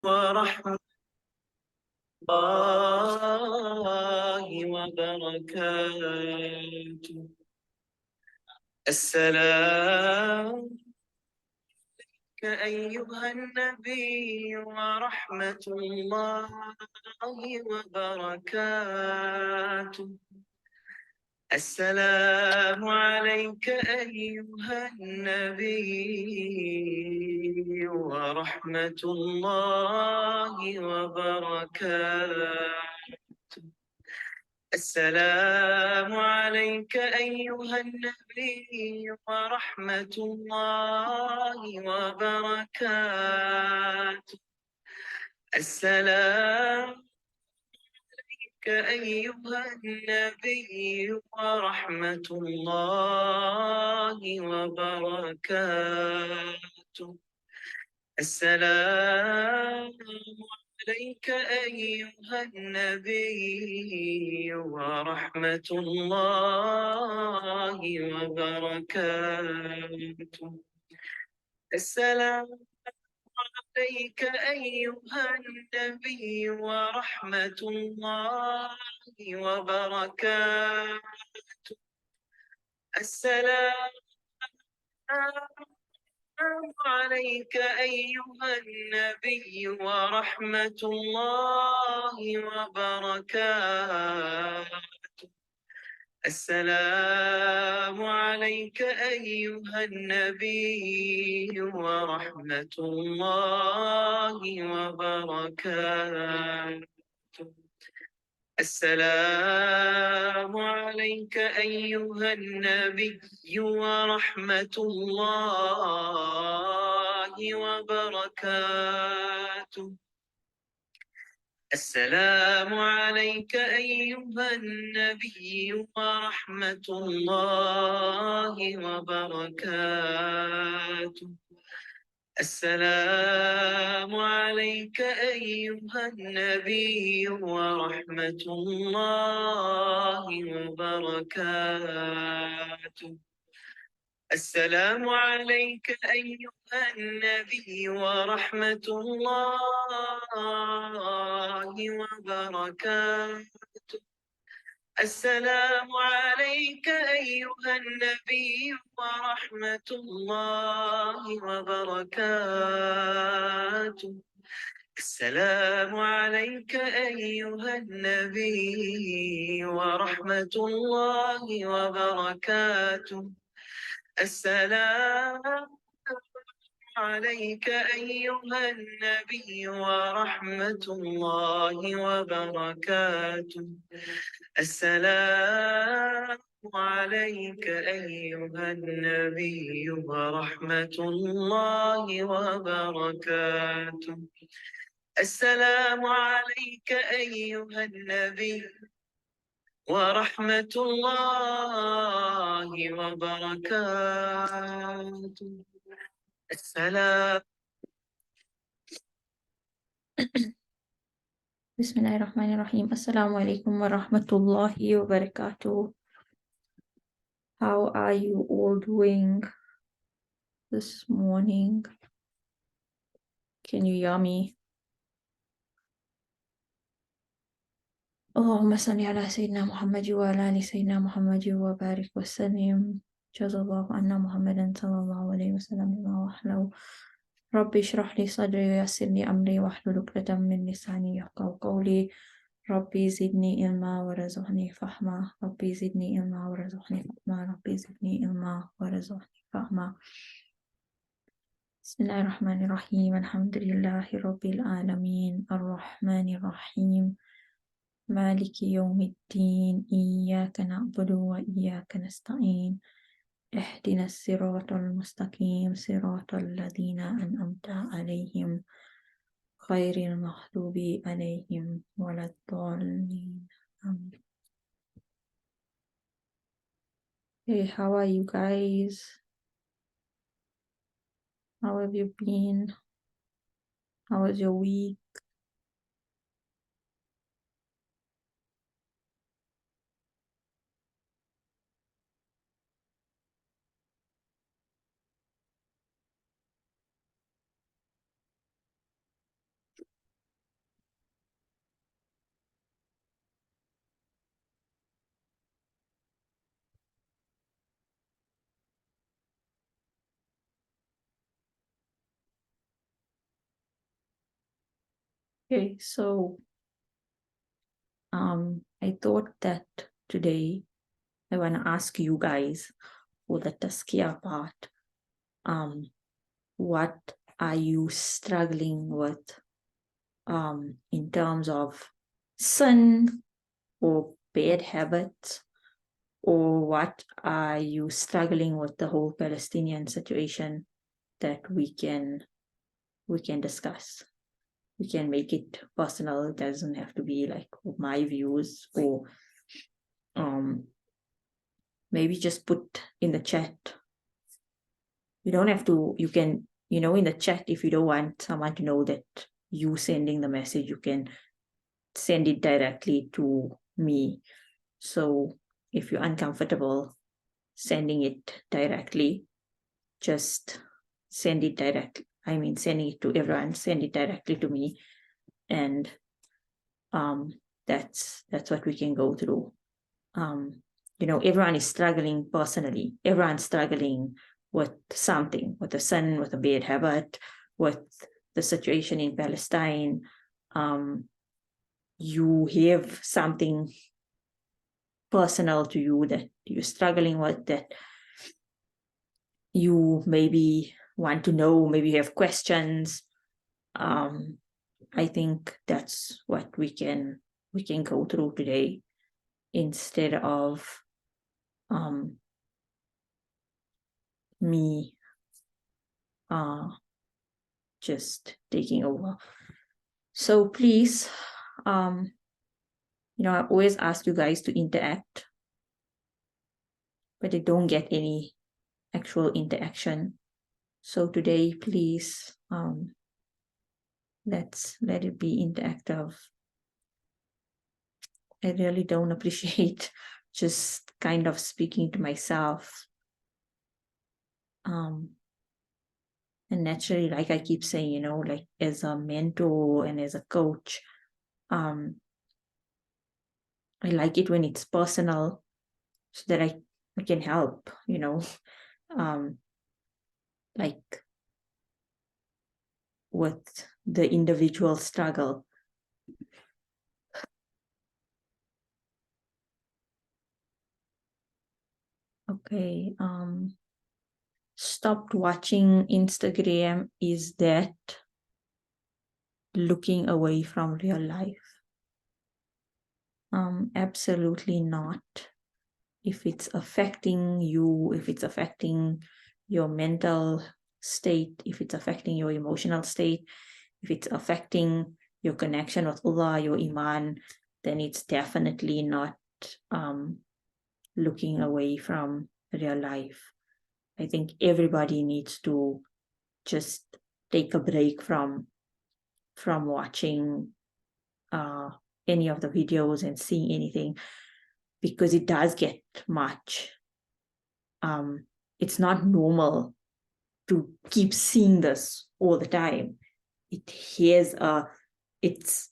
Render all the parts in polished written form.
ورحمة الله وبركاته. السلام أيها النبي ورحمة الله وبركاته. السلام عليك أيها النبي ورحمة الله وبركاته. السلام عليك أيها النبي ورحمة الله وبركاته. السلام أيها النبي ورحمة الله وبركاته. السلام عليك أيها النبي ورحمة الله وبركاته. السلام عليك أيها النبي ورحمة الله وبركاته. السلام عليك أيها النبي ورحمة الله وبركاته. السلام عليك أيها النبي ورحمة الله وبركاته. السلام عليك أيها النبي ورحمة الله وبركاته. السلام عليك أيها النبي ورحمة الله وبركاته. السلام عليك أيها النبي ورحمة الله وبركاته. السلام عليك أيها النبي ورحمة الله وبركاته. السلام عليك أيها النبي ورحمة الله وبركاته. السلام عليك أيها النبي ورحمة الله وبركاته. السلام عليك أيها النبي ورحمة الله وبركاته. السلام عليك أيها النبي ورحمة الله وبركاته. السلام عليك أيها النبي ورحمة الله وبركاته. السلام. بسم الله الرحمن الرحيم. السلام عليكم ورحمة الله وبركاته. How are you all doing this morning? Can you hear me? اللهم صل على سيدنا محمد وعلى آل سيدنا محمد وبارك وسلم. جزا الله عنا محمدا صلى الله عليه وسلم بما وحله. ربي اشرح لي صدري ويسر لي أمري واحلل عقدة من لساني يفقهوا قولي. ربي زدني علما ورزقني فهما. ربي زدني علما ورزقني فهما. ربي زدني علما ورزقني فهما. بسم الله الرحمن الرحيم. الحمد لله رب العالمين الرحمن الرحيم مالك يوم الدين. إياك نعبد وإياك نستعين. اهدنا الصراط المستقيم صراط الذين أنعمت عليهم غير المغضوب عليهم ولا الضالين. آمين. Hey, how are you guys? How have you been? How was your week? Okay, so I thought that today I want to ask you guys for the Tazkiyah part. What are you struggling with in terms of sin or bad habits, or what are you struggling with the whole Palestinian situation that we can discuss? We can make it personal. It doesn't have to be like my views, or maybe just put in the chat. You don't have to, you can, in the chat, if you don't want someone to know that you sending the message, you can send it directly to me. So if you're uncomfortable sending it directly, just send it directly. I mean, sending it to everyone, send it directly to me. And that's what we can go through. Everyone is struggling personally. Everyone's struggling with something, with the sin, with a bad habit, with the situation in Palestine. You have something personal to you that you're struggling with, that you maybe want to know, maybe you have questions. I think that's what we can go through today, instead of me just taking over. So please, I always ask you guys to interact, but I don't get any actual interaction. So today, please, let's let it be interactive. I really don't appreciate just kind of speaking to myself. And naturally, like I keep saying, like as a mentor and as a coach, I like it when it's personal, so that I can help, like with the individual struggle. Okay, stopped watching Instagram. Is that looking away from real life? Absolutely not. If it's affecting you, if it's affecting your mental state, if it's affecting your emotional state, if it's affecting your connection with Allah, your Iman, then it's definitely not looking away from real life. I think everybody needs to just take a break from watching any of the videos and seeing anything, because it does get much. It's not normal to keep seeing this all the time. It has it's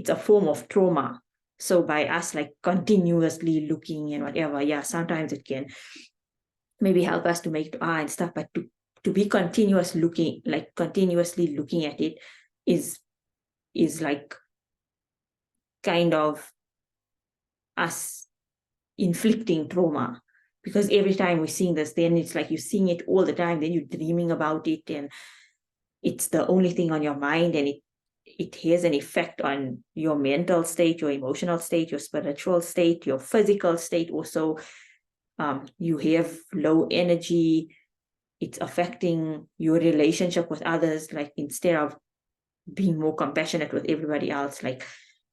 a form of trauma. So by us like continuously looking and whatever, yeah, sometimes it can maybe help us to make dua and stuff, but to be continuously looking at it is like kind of us inflicting trauma, because every time we're seeing this, then it's like you're seeing it all the time, then you're dreaming about it, and it's the only thing on your mind, and it has an effect on your mental state, your emotional state, your spiritual state, your physical state also. You have low energy. It's affecting your relationship with others. Like instead of being more compassionate with everybody else, like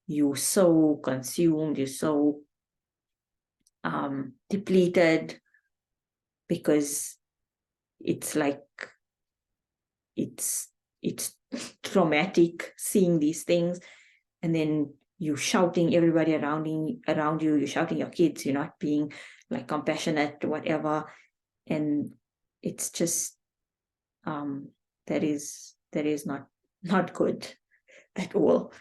you're so consumed, you're so depleted, because it's like it's traumatic seeing these things, and then you shouting everybody around you, you're shouting your kids, you're not being like compassionate, whatever, and it's just that is not good at all.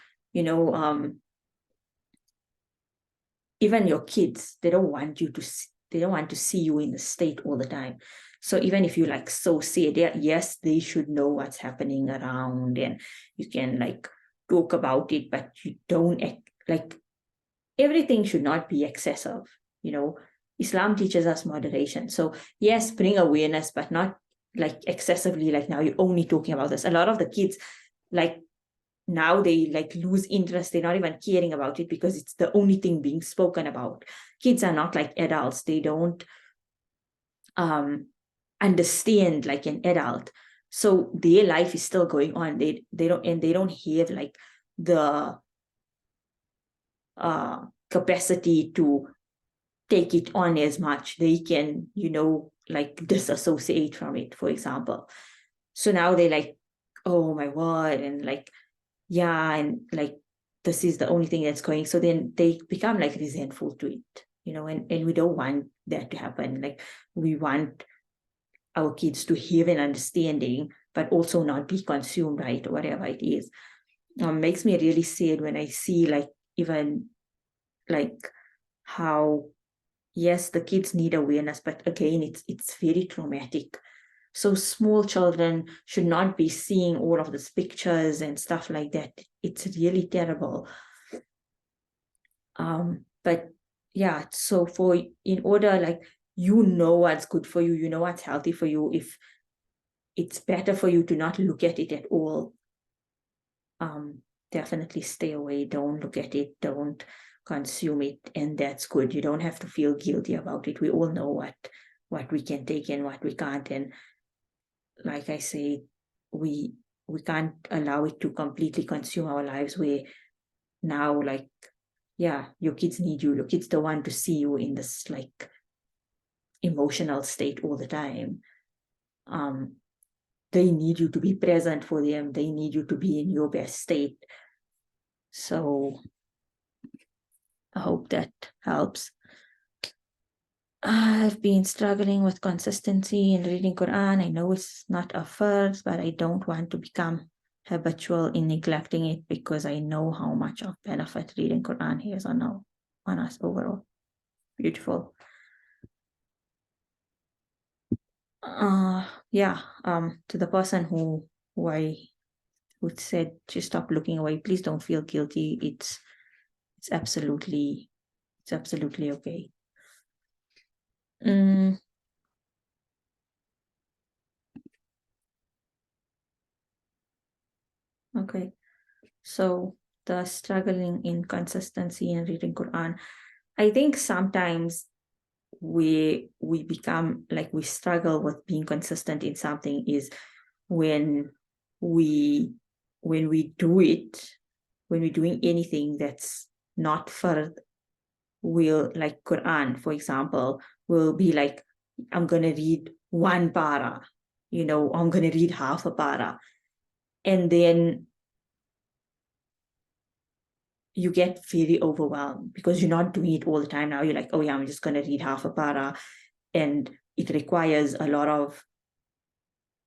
Even your kids, they don't want to see you in the state all the time. So even if you like so sad, yes, they should know what's happening around, and you can like talk about it, but you don't like, everything should not be excessive. Islam teaches us moderation. So yes, bring awareness, but not like excessively, like now you're only talking about this. A lot of the kids, like now they like lose interest. They're not even caring about it because it's the only thing being spoken about. Kids are not like adults. They don't understand like an adult. So their life is still going on. They don't have like the capacity to take it on as much. They can, like disassociate from it, for example. So now they like, oh my word, and like, yeah, and like this is the only thing that's going. So then they become like resentful to it, and we don't want that to happen. Like we want our kids to have an understanding, but also not be consumed by it, or whatever it is. Makes me really sad when I see like even like how, yes, the kids need awareness, but again, it's very traumatic. So small children should not be seeing all of these pictures and stuff like that. It's really terrible. But yeah, so in order, like, what's good for you, what's healthy for you, if it's better for you to not look at it at all, definitely stay away. Don't look at it. Don't consume it. And that's good. You don't have to feel guilty about it. We all know what we can take and what we can't. And like I say, we can't allow it to completely consume our lives, where now, like, yeah, your kids need you. Your kids don't want to see you in this like emotional state all the time. They need you to be present for them. They need you to be in your best state. So I hope that helps. I've been struggling with consistency in reading Quran. I know it's not a first, but I don't want to become habitual in neglecting it, because I know how much of benefit reading Quran has on us overall. Beautiful. To the person who said to stop looking away, please don't feel guilty. It's absolutely okay. Okay, so the struggling in consistency in reading Quran, I think sometimes we become like, we struggle with being consistent in something is when we do it, when we're doing anything that's not fard, we'll, like Quran, for example, will be like, I'm going to read one para, I'm going to read half a para. And then you get very overwhelmed because you're not doing it all the time. Now you're like, oh yeah, I'm just going to read half a para. And it requires a lot of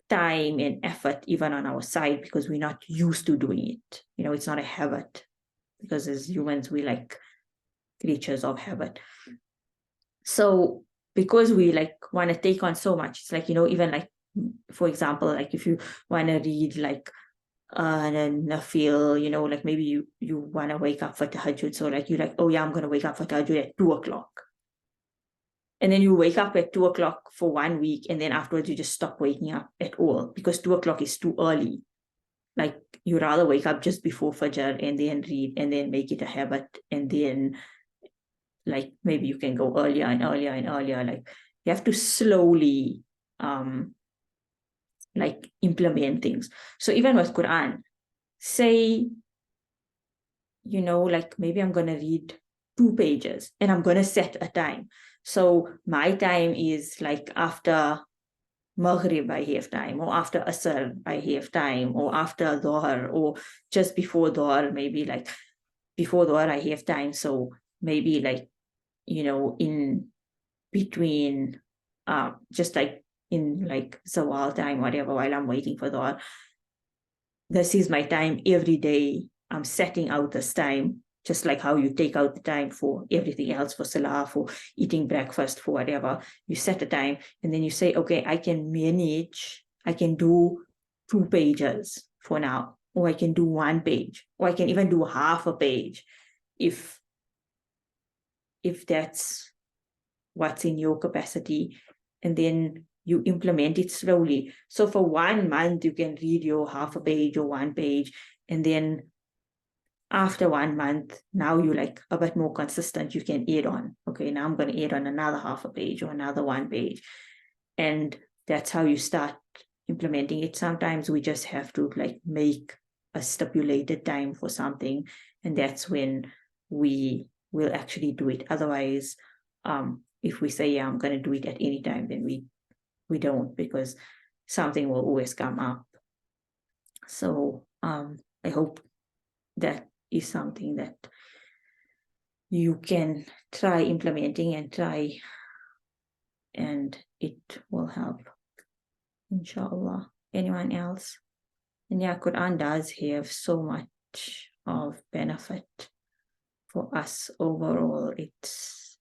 time and effort, even on our side, because we're not used to doing it. It's not a habit, because as humans, we like creatures of habit. So because we like want to take on so much, it's like, even like, for example, like if you want to read like nafil, like maybe you want to wake up for tahajjud. So like you're like, oh yeah, I'm going to wake up for tahajjud at 2:00. And then you wake up at 2:00 for 1 week, and then afterwards you just stop waking up at all, because 2:00 is too early. Like you rather wake up just before Fajr and then read, and then make it a habit, and then like maybe you can go earlier and earlier and earlier. Like you have to slowly like implement things. So even with Quran, say, like maybe I'm going to read 2 pages and I'm going to set a time. So my time is like after Maghrib I have time, or after Asr I have time, or after Dhuhr, or just before Dhuhr, maybe like before Dhuhr I have time. So maybe like, in between, just like in like Zawal time, whatever, while I'm waiting for Dhuhr, this is my time every day. I'm setting out this time, just like how you take out the time for everything else, for Salah, for eating breakfast, for whatever. You set a time, and then you say, okay, I can do 2 pages for now. or I can do 1 page, or I can even do half a page if that's what's in your capacity, and then you implement it slowly. So for 1 month, you can read your half a page or 1 page, and then after 1 month, now you're like a bit more consistent, you can add on. Okay, now I'm going to add on another half a page or another 1 page. And that's how you start implementing it. Sometimes we just have to like make a stipulated time for something, and that's when we will actually do it. Otherwise, if we say, yeah, I'm going to do it at any time, then we don't, because something will always come up. So I hope that is something that you can try implementing and it will help, inshallah. Anyone else? And yeah, Quran does have so much of benefit for us overall. It's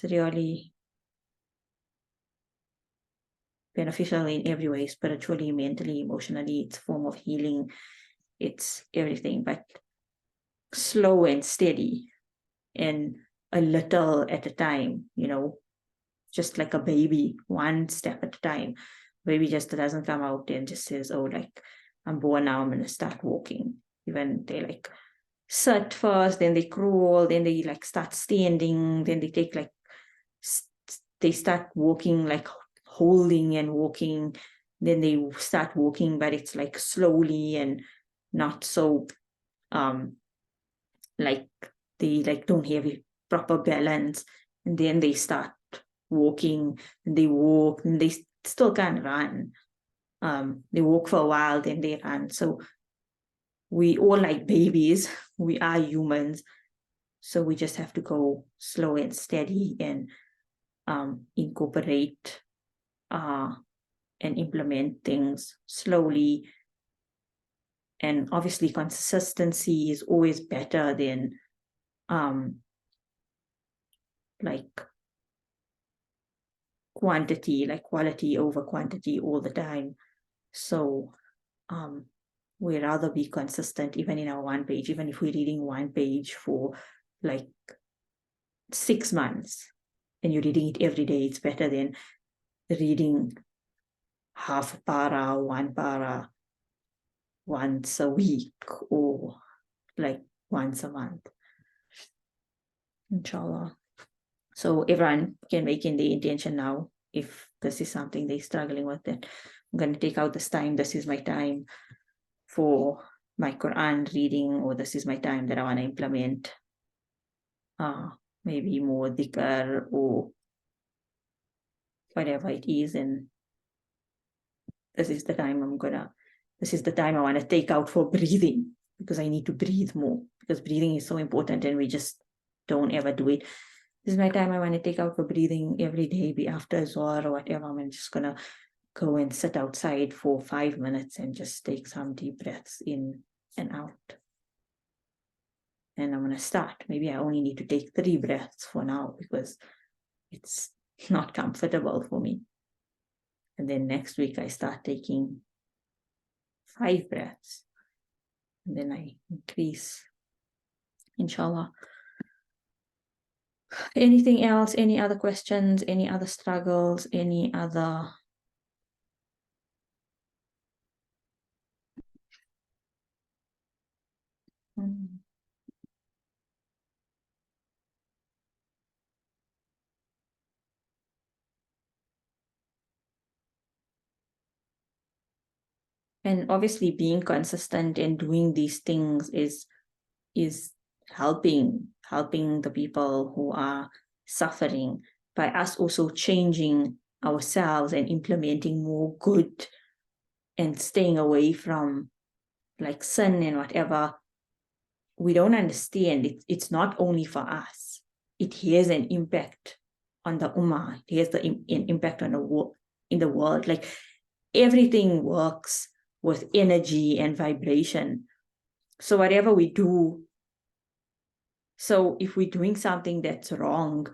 really beneficial in every way, spiritually, mentally, emotionally. It's a form of healing. It's everything, but slow and steady and a little at a time, just like a baby, 1 step at a time. Baby just doesn't come out and just says, oh, like, I'm born now, I'm going to start walking. Even they like sit first, then they crawl, then they like start standing, then they take like, they start walking, like holding and walking, then they start walking, but it's like slowly and not so, like they like don't have a proper balance, and then they start walking, and they walk, and they still can't run. They walk for a while, then they run. So we all like babies, we are humans, so we just have to go slow and steady and incorporate and implement things slowly. And obviously consistency is always better than like quantity, like quality over quantity all the time. So we'd rather be consistent even in our 1 page, even if we're reading 1 page for like 6 months and you're reading it every day. It's better than reading half a para, 1 para once a week or like once a month, inshallah. So everyone can make in the intention now. If this is something they're struggling with, then I'm going to take out this time. This is my time for my Quran reading, or this is my time that I want to implement maybe more dhikr or whatever it is. And this is the time I want to take out for breathing, because I need to breathe more, because breathing is so important and we just don't ever do it. This is my time I want to take out for breathing every day, be after Zohar or whatever. I'm just going to go and sit outside for 5 minutes and just take some deep breaths in and out. And I'm going to start. Maybe I only need to take 3 breaths for now, because it's not comfortable for me. And then next week I start taking 5 breaths. And then I increase, inshallah. Anything else? Any other questions? Any other struggles? Any other... And obviously being consistent and doing these things is helping the people who are suffering, by us also changing ourselves and implementing more good and staying away from like sin and whatever. We don't understand it's not only for us. It has an impact on the ummah. It has an impact on in the world. Like everything works with energy and vibration. So whatever we do, so if we're doing something that's wrong,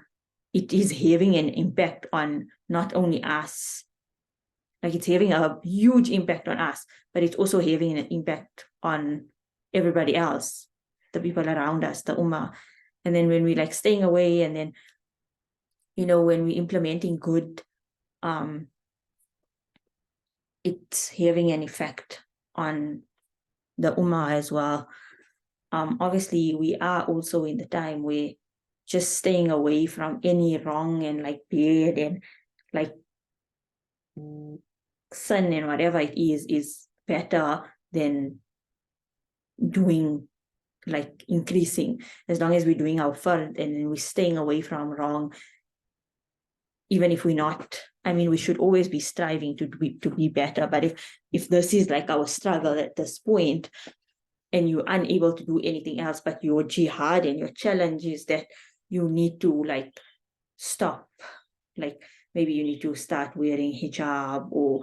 it is having an impact on not only us, Like it's having a huge impact on us, but it's also having an impact on everybody else, the people around us, the ummah. And then when we like staying away, and then, you know, when we implementing good, it's having an effect on the ummah as well. Obviously, we are also in the time where just staying away from any wrong and like bad and like sin and whatever it is better than doing like increasing. As long as we're doing our fard and we're staying away from wrong, even if we're not, I mean, we should always be striving to be better. But if this is like our struggle at this point, and you're unable to do anything else, but your jihad and your challenge is that you need to like stop, like maybe you need to start wearing hijab, or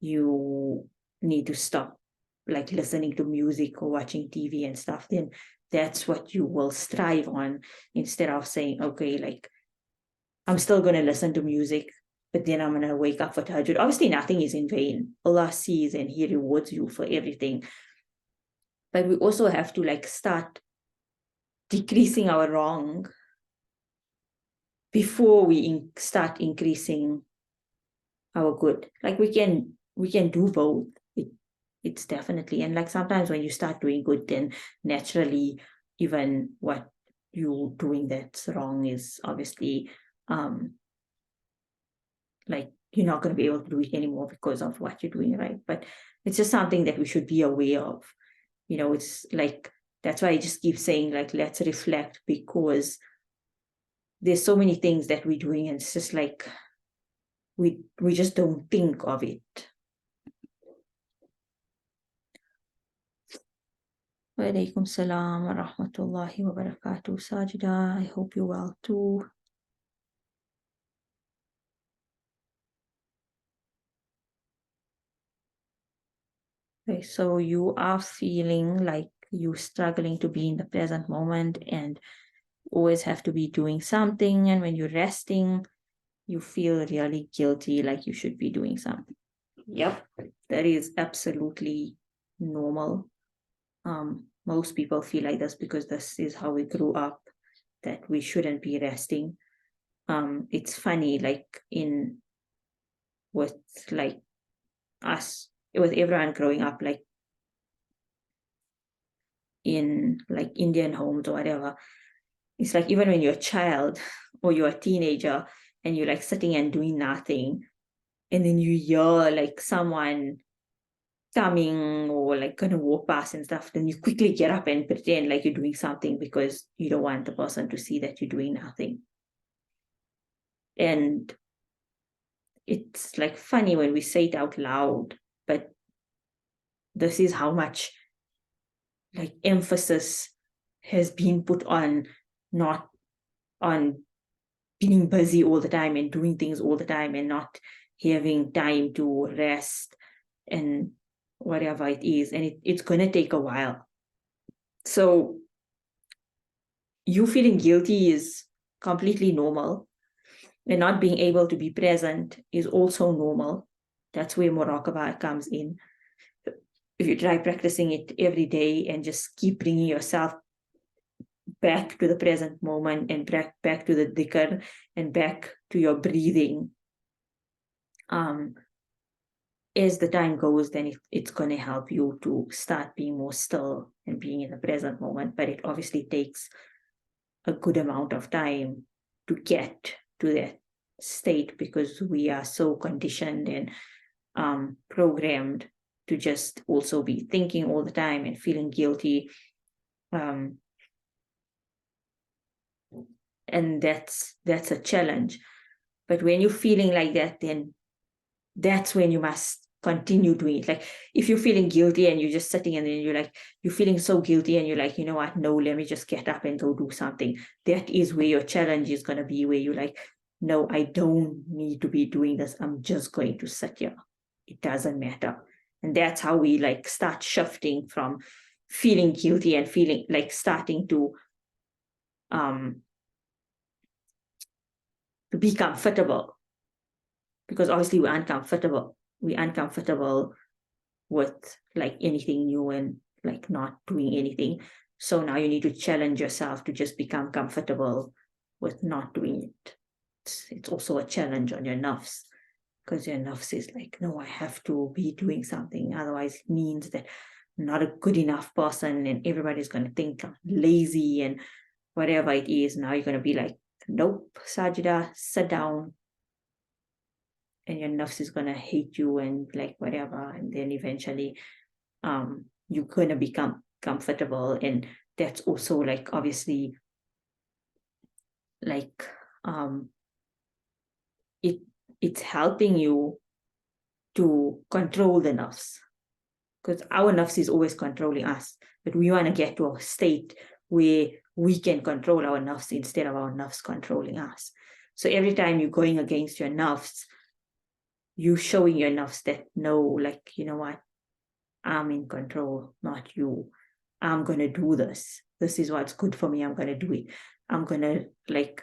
you need to stop like listening to music or watching TV and stuff, then that's what you will strive on, instead of saying, okay, like I'm still going to listen to music, but then I'm going to wake up for tahajjud. Obviously, nothing is in vain. Allah sees and He rewards you for everything. But we also have to like start decreasing our wrong before we start increasing our good. Like we can do both. It's definitely, and like sometimes when you start doing good, then naturally even what you're doing that's wrong is obviously like you're not going to be able to do it anymore because of what you're doing, right? But it's just something that we should be aware of. You know, it's like, that's why I just keep saying, like, let's reflect, because there's so many things that we're doing, and it's just like we just don't think of it. Wa alaikum salam wa rahmatullahi wa barakatuh. Sajida, I hope you're well too. Okay, so you are feeling like you're struggling to be in the present moment and always have to be doing something, and when you're resting, you feel really guilty, like you should be doing something. Yep, that is absolutely normal. Most people feel like this because this is how we grew up, that we shouldn't be resting. It's funny, like with like us, with everyone growing up, like in like Indian homes or whatever, it's like even when you're a child or you're a teenager and you're like sitting and doing nothing, and then you hear like someone coming or like gonna walk past and stuff, then you quickly get up and pretend like you're doing something because you don't want the person to see that you're doing nothing. And it's like funny when we say it out loud, but this is how much like emphasis has been put on not on being busy all the time and doing things all the time and not having time to rest and whatever it is. And it's going to take a while. So you feeling guilty is completely normal, and not being able to be present is also normal. That's where muraqabah comes in. If you try practicing it every day and just keep bringing yourself back to the present moment and back to the dhikr and back to your breathing, as the time goes, then it's going to help you to start being more still and being in the present moment. But it obviously takes a good amount of time to get to that state, because we are so conditioned and programmed to just also be thinking all the time and feeling guilty. And that's a challenge. But when you're feeling like that, then that's when you must continue doing it. Like if you're feeling guilty and you're just sitting and then you're feeling so guilty and you're like, you know what, no, let me just get up and go do something. That is where your challenge is going to be, where you're like, no, I don't need to be doing this. I'm just going to sit here. It doesn't matter. And that's how we like start shifting from feeling guilty and feeling like starting to be comfortable, because obviously we're uncomfortable we're uncomfortable with like anything new and like not doing anything. So now you need to challenge yourself to just become comfortable with not doing it. It's also a challenge on your nafs, because your nafs is like, no, I have to be doing something. Otherwise, it means that I'm not a good enough person and everybody's going to think I'm lazy and whatever it is. Now you're going to be like, nope, Sajida, sit down. And your nafs is going to hate you and like whatever. And then eventually you're going to become comfortable. And that's also like, obviously, like it's helping you to control the nafs, because our nafs is always controlling us, but we want to get to a state where we can control our nafs instead of our nafs controlling us. So every time you're going against your nafs, you showing your nafs that no, like, you know what, I'm in control, not you. I'm going to do this. This is what's good for me. I'm going to do it. I'm going to like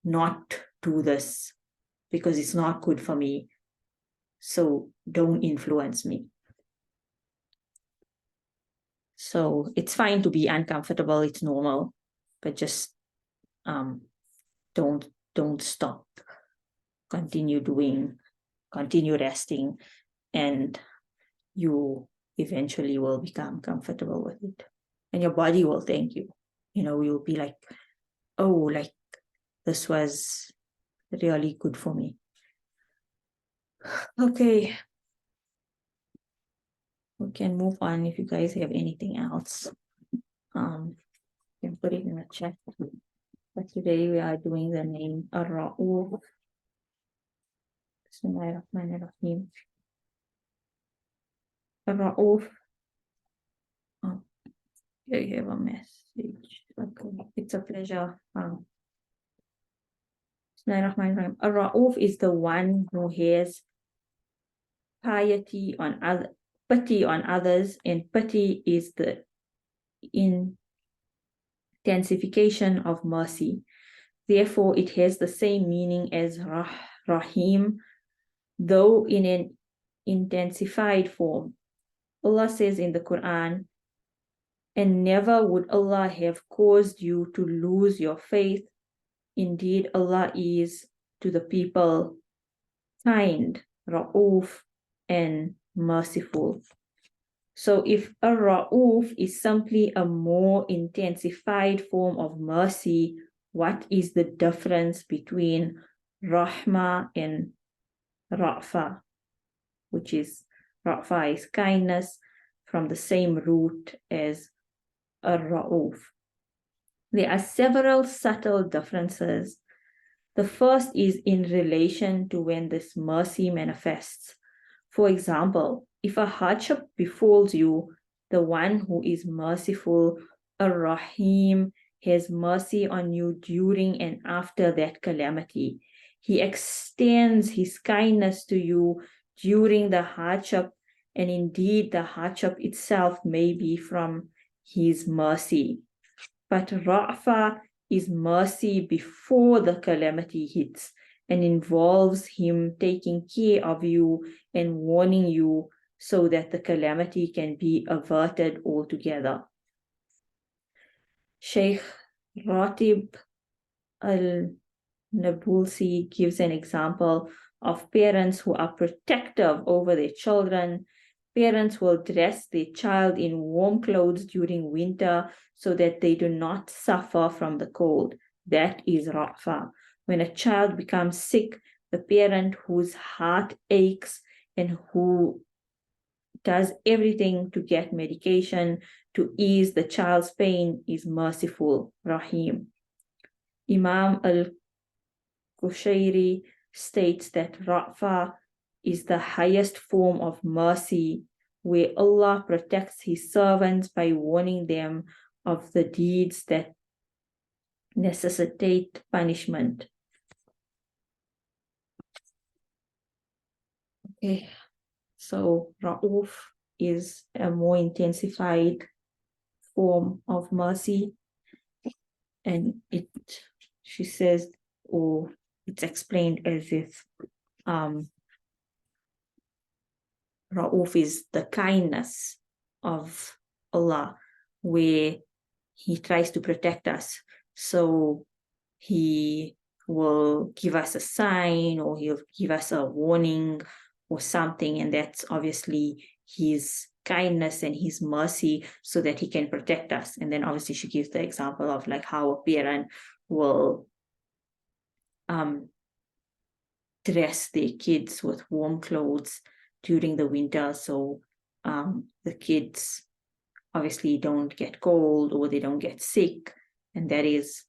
not do this because it's not good for me. So don't influence me. So it's fine to be uncomfortable. It's normal, but just don't stop. Continue doing, continue resting, and you eventually will become comfortable with it. And your body will thank you. You know, you'll be like, oh, like this was really good for me. Okay. We can move on if you guys have anything else. You can put it in the chat. But today we are doing the name Ar-Ra'uf. Bismillahirrahmanirrahim. Ar-Ra'uf. Oh, here you have a message. Okay. It's a pleasure. Bismillahirrahmanirrahim. Ar-Ra'uf is the one who has pity on others, and pity is the intensification of mercy. Therefore, it has the same meaning as Rahim, though in an intensified form. Allah says in the Quran, and never would Allah have caused you to lose your faith. Indeed, Allah is to the people kind, Ra'uf, and merciful. So if a Ra'uf is simply a more intensified form of mercy, what is the difference between Rahma and Ra'fa, which is Ra'fa is kindness, from the same root as Ar-Ra'uf? There are several subtle differences. The first is in relation to when this mercy manifests. For example, if a hardship befalls you, the one who is merciful, Ar-Rahim, has mercy on you during and after that calamity. He extends his kindness to you during the hardship, and indeed the hardship itself may be from his mercy. But Ra'fa is mercy before the calamity hits and involves him taking care of you and warning you so that the calamity can be averted altogether. Sheikh Ratib al-Nabulsi gives an example of parents who are protective over their children. Parents will dress their child in warm clothes during winter so that they do not suffer from the cold. That is Ra'fa. When a child becomes sick, the parent whose heart aches and who does everything to get medication to ease the child's pain is merciful, Rahim. Imam al-Kushairi states that Ra'fa is the highest form of mercy, where Allah protects his servants by warning them of the deeds that necessitate punishment. Okay, so Ra'uf is a more intensified form of mercy, and she says, or it's explained as if Ra'uf is the kindness of Allah, where He tries to protect us. So He will give us a sign, or He'll give us a warning or something, and that's obviously His kindness and His mercy, so that He can protect us. And then obviously she gives the example of like how a parent will dress their kids with warm clothes during the winter, so the kids obviously don't get cold or they don't get sick. And that is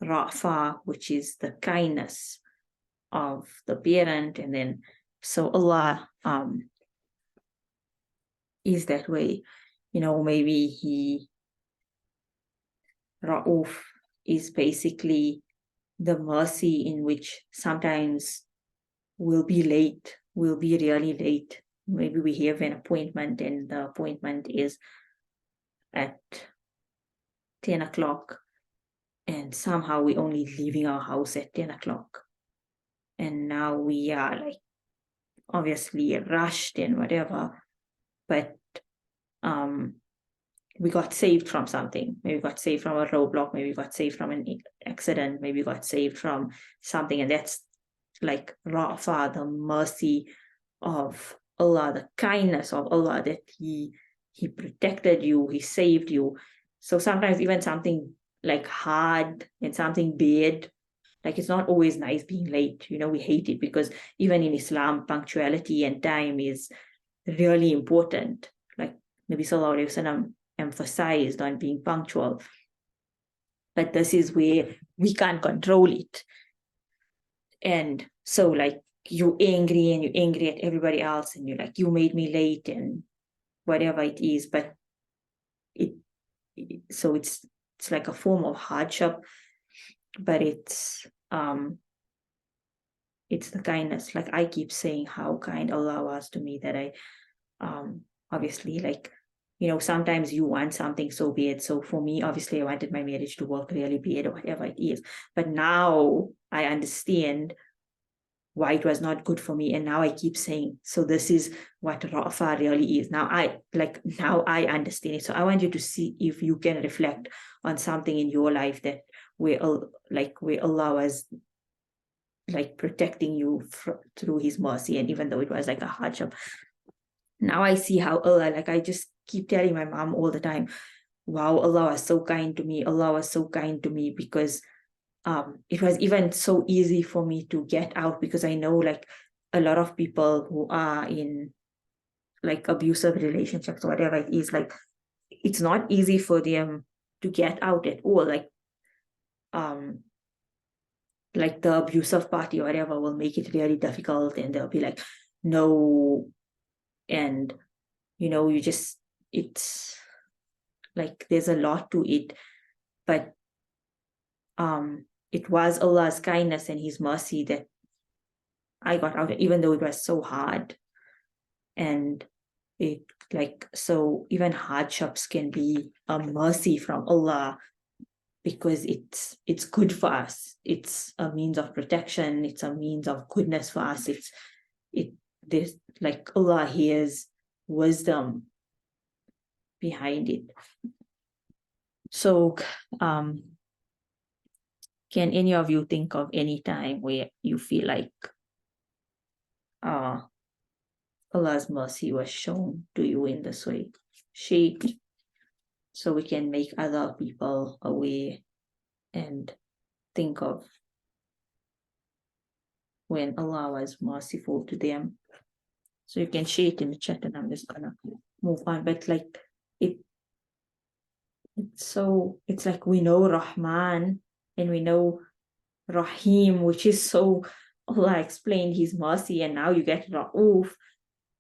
Ra'fa, which is the kindness of the parent. And then so Allah is that way. Maybe Ra'uf is basically the mercy in which sometimes we'll be late, we'll be really late. Maybe we have an appointment and the appointment is at 10 o'clock, and somehow we're only leaving our house at 10 o'clock. And now we are like obviously rushed and whatever, but we got saved from something. Maybe we got saved from a roadblock, maybe we got saved from an accident, maybe we got saved from something, and that's like Ra'fa, the mercy of Allah, the kindness of Allah, that He protected you, He saved you. So sometimes even something like hard and something bad, like it's not always nice being late. We hate it, because even in Islam, punctuality and time is really important. Like Nabi Sallallahu Alaihi Wasallam emphasized on being punctual. But this is where we can't control it. And so like you're angry and you're angry at everybody else, and you're like, you made me late and whatever it is. But so it's like a form of hardship, but it's the kindness. Like I keep saying how kind Allah was to me, that I obviously, like, sometimes you want something so bad. So for me, obviously I wanted my marriage to work really bad or whatever it is. But now I understand why it was not good for me. And now I keep saying, so this is what Ra'fa really is. Now I understand it. So I want you to see if you can reflect on something in your life that where Allah was like protecting you through His mercy. And even though it was like a hardship, now I see how Allah, like I just keep telling my mom all the time, wow, Allah was so kind to me. Allah was so kind to me, because it was even so easy for me to get out, because I know like a lot of people who are in like abusive relationships or whatever it is, like it's not easy for them to get out at all. Like the abusive party or whatever will make it really difficult, and they'll be like, no, and it's like there's a lot to it. But it was Allah's kindness and His mercy that I got out, even though it was so hard. And it so even hardships can be a mercy from Allah, because it's good for us. It's a means of protection. It's a means of goodness for us. There's like Allah hears wisdom behind it. So can any of you think of any time where you feel like Allah's mercy was shown to you in this way? Shake, so we can make other people aware and think of when Allah was merciful to them. So you can share it in the chat, and I'm just gonna move on. But like it's like we know Rahman and we know Rahim, which is so, Allah explained His mercy, and now you get Ra'uf,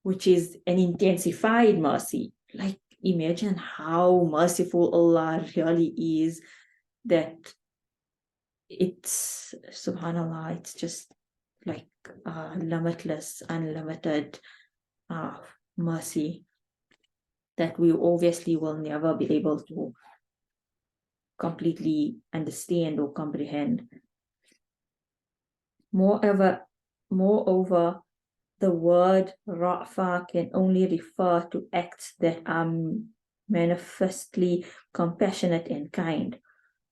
which is an intensified mercy. Like imagine how merciful Allah really is, that it's subhanallah, it's just like limitless, unlimited mercy that we obviously will never be able to completely understand or comprehend. Moreover, the word Ra'fa can only refer to acts that are manifestly compassionate and kind.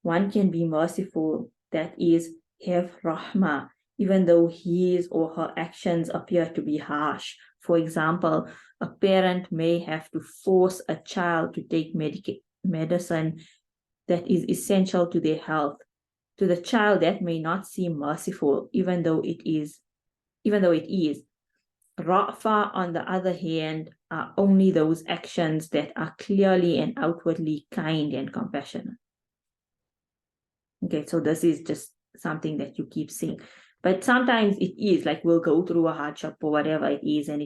One can be merciful, that is, have rahmah, even though his or her actions appear to be harsh. For example, a parent may have to force a child to take medicine that is essential to their health. To the child, that may not seem merciful, even though it is. Ra'fa, on the other hand, are only those actions that are clearly and outwardly kind and compassionate. Okay, so this is just something that you keep seeing. But sometimes it is like we'll go through a hardship or whatever it is, and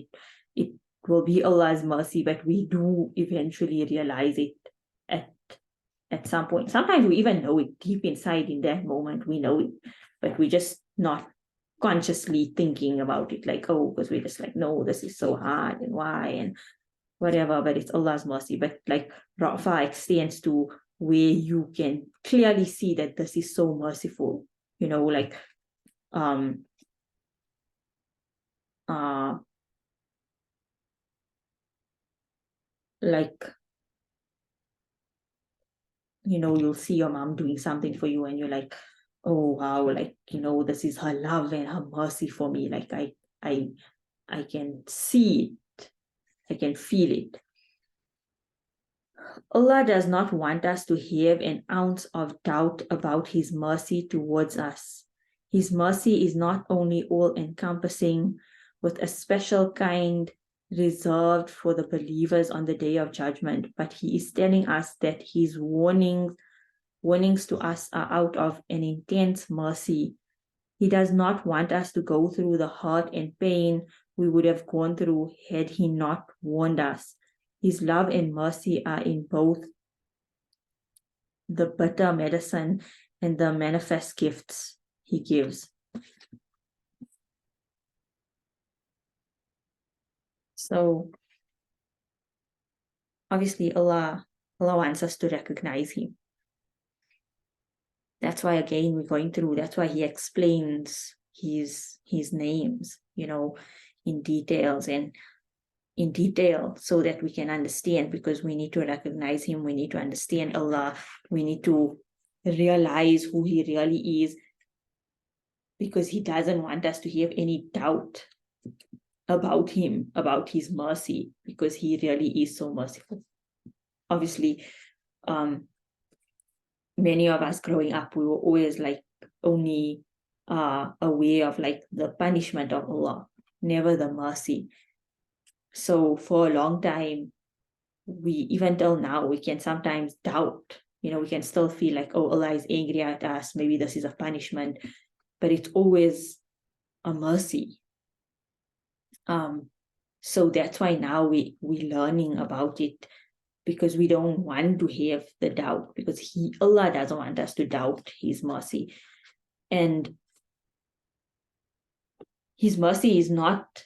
it will be Allah's mercy, but we do eventually realize it at some point. Sometimes we even know it deep inside in that moment, we know it, but we're just not consciously thinking about it, like, oh, because we're just like, no, this is so hard and why and whatever, but it's Allah's mercy. But like Ra'fa extends to where you can clearly see that this is so merciful, like you'll see your mom doing something for you and you're like, oh wow, like, this is her love and her mercy for me. Like I can see it, I can feel it. Allah does not want us to have an ounce of doubt about his mercy towards us. His mercy is not only all-encompassing, with a special kind reserved for the believers on the Day of Judgment, but he is telling us that his warnings to us are out of an intense mercy. He does not want us to go through the hurt and pain we would have gone through had he not warned us. His love and mercy are in both the bitter medicine and the manifest gifts he gives. So obviously Allah wants us to recognize him. That's why, again, we're going through, that's why he explains his names, in detail, so that we can understand, because we need to recognize him, we need to understand Allah, we need to realize who he really is, because he doesn't want us to have any doubt about him, about his mercy, because he really is so merciful. Obviously, many of us growing up, we were always like only aware of like the punishment of Allah, never the mercy. So for a long time, even till now, we can sometimes doubt, we can still feel like, oh, Allah is angry at us, maybe this is a punishment, but it's always a mercy. So that's why now we learning about it, because we don't want to have the doubt, because Allah doesn't want us to doubt his mercy. And his mercy is not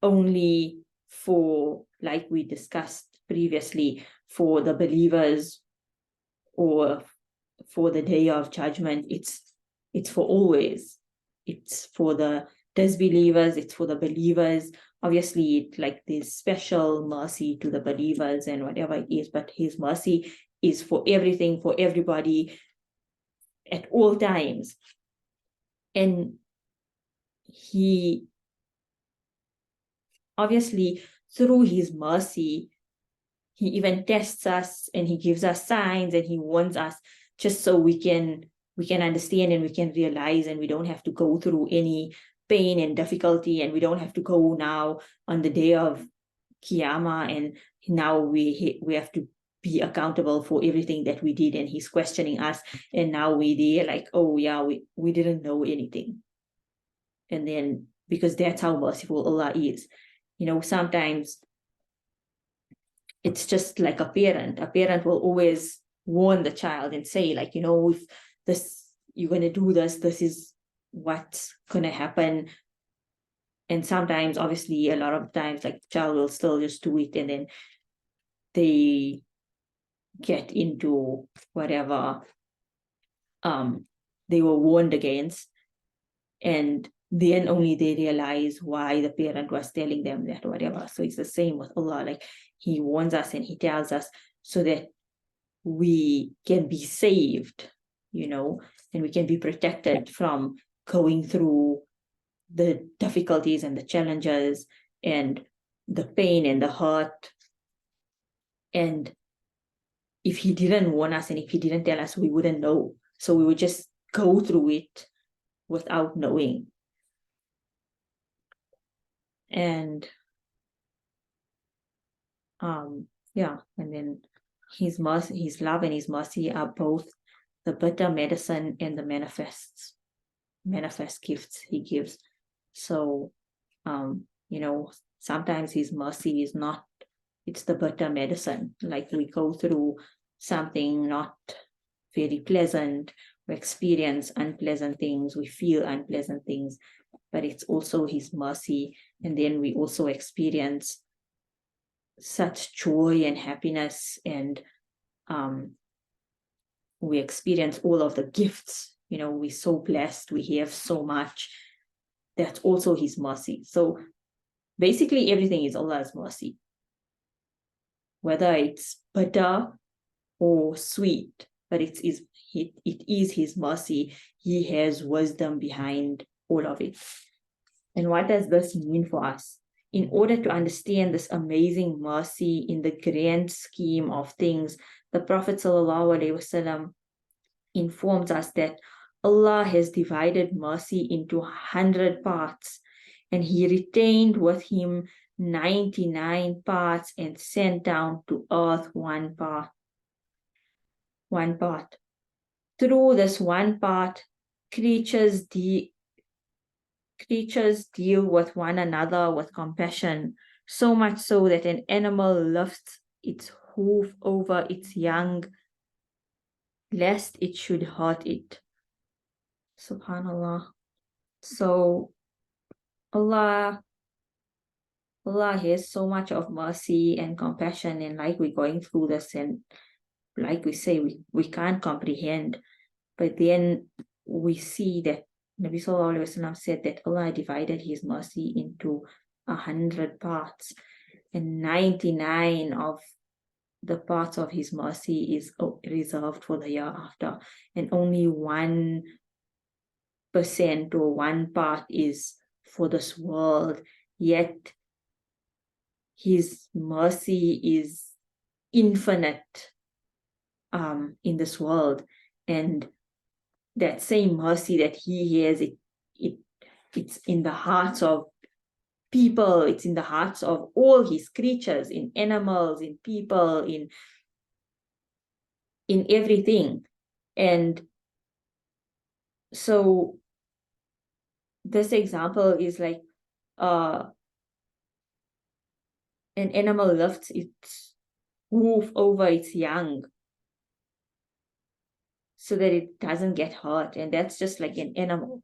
only for, like we discussed previously, for the believers or for the Day of Judgment. It's for always. It's for the disbelievers, it's for the believers. Obviously, like there's special mercy to the believers and whatever it is, but his mercy is for everything, for everybody, at all times. And he, obviously, through his mercy, he even tests us and he gives us signs and he warns us, just so we can understand and we can realize, and we don't have to go through any pain and difficulty, and we don't have to go now on the day of Qiyamah, and now we have to be accountable for everything that we did, and he's questioning us, and now we're there like, oh yeah, we didn't know anything. And then, because that's how merciful Allah is, sometimes it's just like a parent will always warn the child and say, like, if this, you're going to do this is what's going to happen. And sometimes, obviously, a lot of times, like, the child will still just do it, and then they get into whatever they were warned against, and then only they realize why the parent was telling them that, whatever. So it's the same with Allah. Like, He warns us and He tells us so that we can be saved, and we can be protected from going through the difficulties and the challenges and the pain and the hurt. And if He didn't warn us and if He didn't tell us, we wouldn't know. So we would just go through it without knowing. And and then His mercy, His love and His mercy are both the bitter medicine and the manifest gifts He gives. So sometimes His mercy is not, it's the bitter medicine. Like, we go through something not very pleasant, we experience unpleasant things, we feel unpleasant things, but it's also His mercy. And then we also experience such joy and happiness, and we experience all of the gifts. We're so blessed, we have so much. That's also His mercy. So basically everything is Allah's mercy, whether it's bitter or sweet, but it is His mercy. He has wisdom behind all of it. And what does this mean for us? In order to understand this amazing mercy in the grand scheme of things, the Prophet ﷺ informs us that Allah has divided mercy into 100 parts, and He retained with Him 99 parts and sent down to earth one part. Through this one part, creatures deal with one another with compassion, so much so that an animal lifts its hoof over its young, lest it should hurt it. Subhanallah. So Allah has so much of mercy and compassion, and like we're going through this, and like we say, we can't comprehend, but then we see that Nabi Sallallahu Alaihi Wasallam said that Allah divided His mercy into 100 parts, and 99 of the parts of His mercy is reserved for the year after, and only 1% or 1 part is for this world. Yet His mercy is infinite in this world, and that same mercy that He has, it's in the hearts of people, it's in the hearts of all His creatures, in animals, in people, in everything. And so this example is like an animal lifts its hoof over its young so that it doesn't get hurt, and that's just like an animal.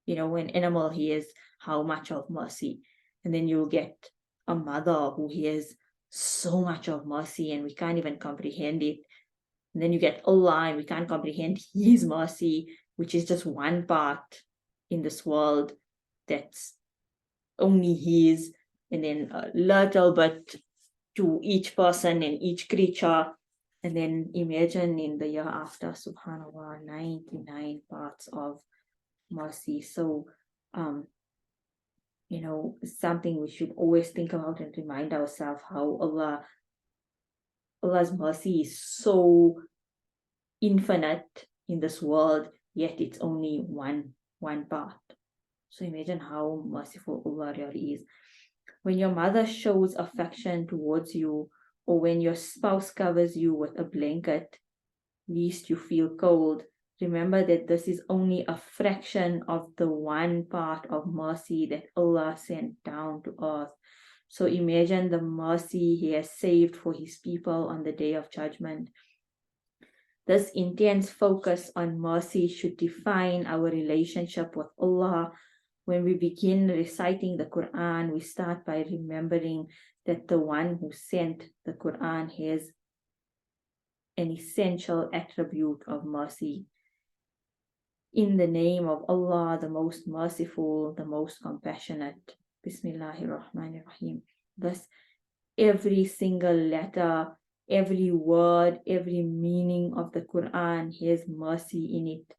An animal hears how much of mercy, and then you'll get a mother who hears so much of mercy and we can't even comprehend it. And then you get Allah, and we can't comprehend His mercy, which is just one part in this world that's only His, and then a little bit to each person and each creature. And then imagine in the year after, subhanAllah, 99 parts of mercy. So something we should always think about and remind ourselves how Allah's mercy is so infinite in this world, yet it's only one part. So imagine how merciful Allah really is. When your mother shows affection towards you, or when your spouse covers you with a blanket, lest you feel cold, remember that this is only a fraction of the 1 part of mercy that Allah sent down to earth. So imagine the mercy He has saved for His people on the Day of Judgment. This intense focus on mercy should define our relationship with Allah. When we begin reciting the Quran, we start by remembering that the one who sent the Quran has an essential attribute of mercy. In the name of Allah, the most merciful, the most compassionate. Bismillahir Rahmanir Rahim. Thus, every single letter, every word, every meaning of the Quran has mercy in it.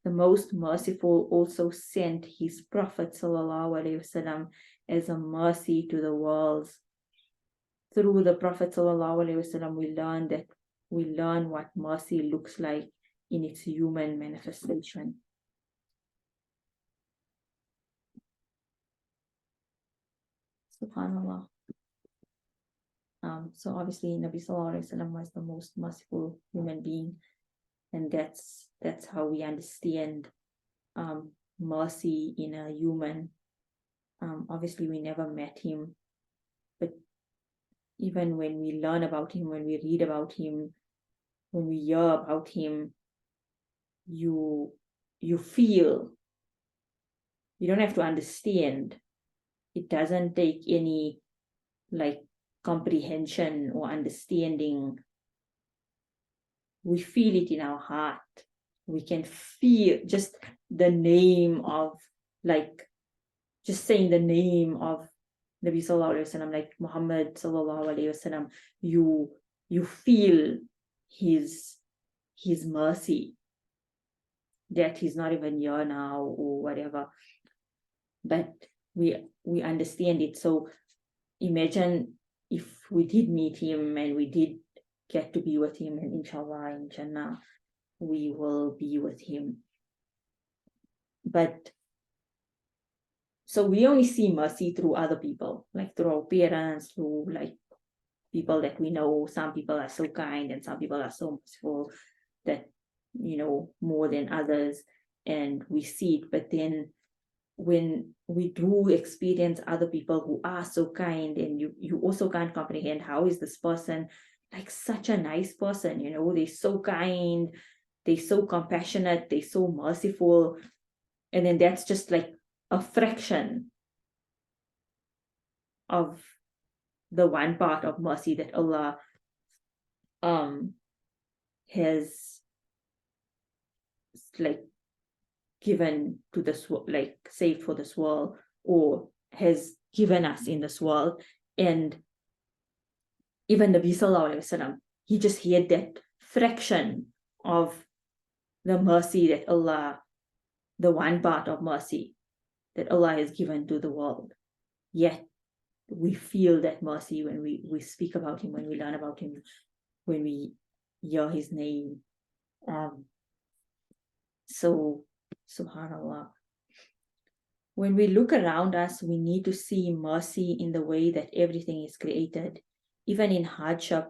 The most merciful also sent his Prophet ﷺ as a mercy to the worlds. Through the Prophet ﷺ, we learn what mercy looks like in its human manifestation. SubhanAllah. So obviously Nabi Sallallahu Alaihi Wasallam was the most merciful human being, and that's how we understand mercy in a human. Obviously we never met him, but even when we learn about him, when we read about him, when we hear about him, you feel. You don't have to understand. It doesn't take any like comprehension or understanding. We feel it in our heart. We can feel just the name of, like, just saying the name of Nabi Sallallahu Alaihi Wasallam, like Muhammad Sallallahu Alaihi Wasallam, you feel his mercy, that he's not even here now or whatever, but we understand it. So imagine if we did meet him and we did get to be with him, and inshallah in Jannah we will be with him. But so we only see mercy through other people, like through our parents, through like people that we know. Some people are so kind and some people are so merciful that, you know, more than others, and we see it. But then when we do experience other people who are so kind, and you also can't comprehend, how is this person like such a nice person, you know, they're so kind, they're so compassionate, they're so merciful, and then that's just like a fraction of the one part of mercy that Allah has like given to this, like saved for this world, or has given us in this world. And even Nabi Sallallahu Alaihi Wasallam, he just had that fraction of the mercy that Allah, the one part of mercy that Allah has given to the world. Yet we feel that mercy when we speak about him, when we learn about him, when we hear his name. So subhanallah, when we look around us, we need to see mercy in the way that everything is created. Even in hardship,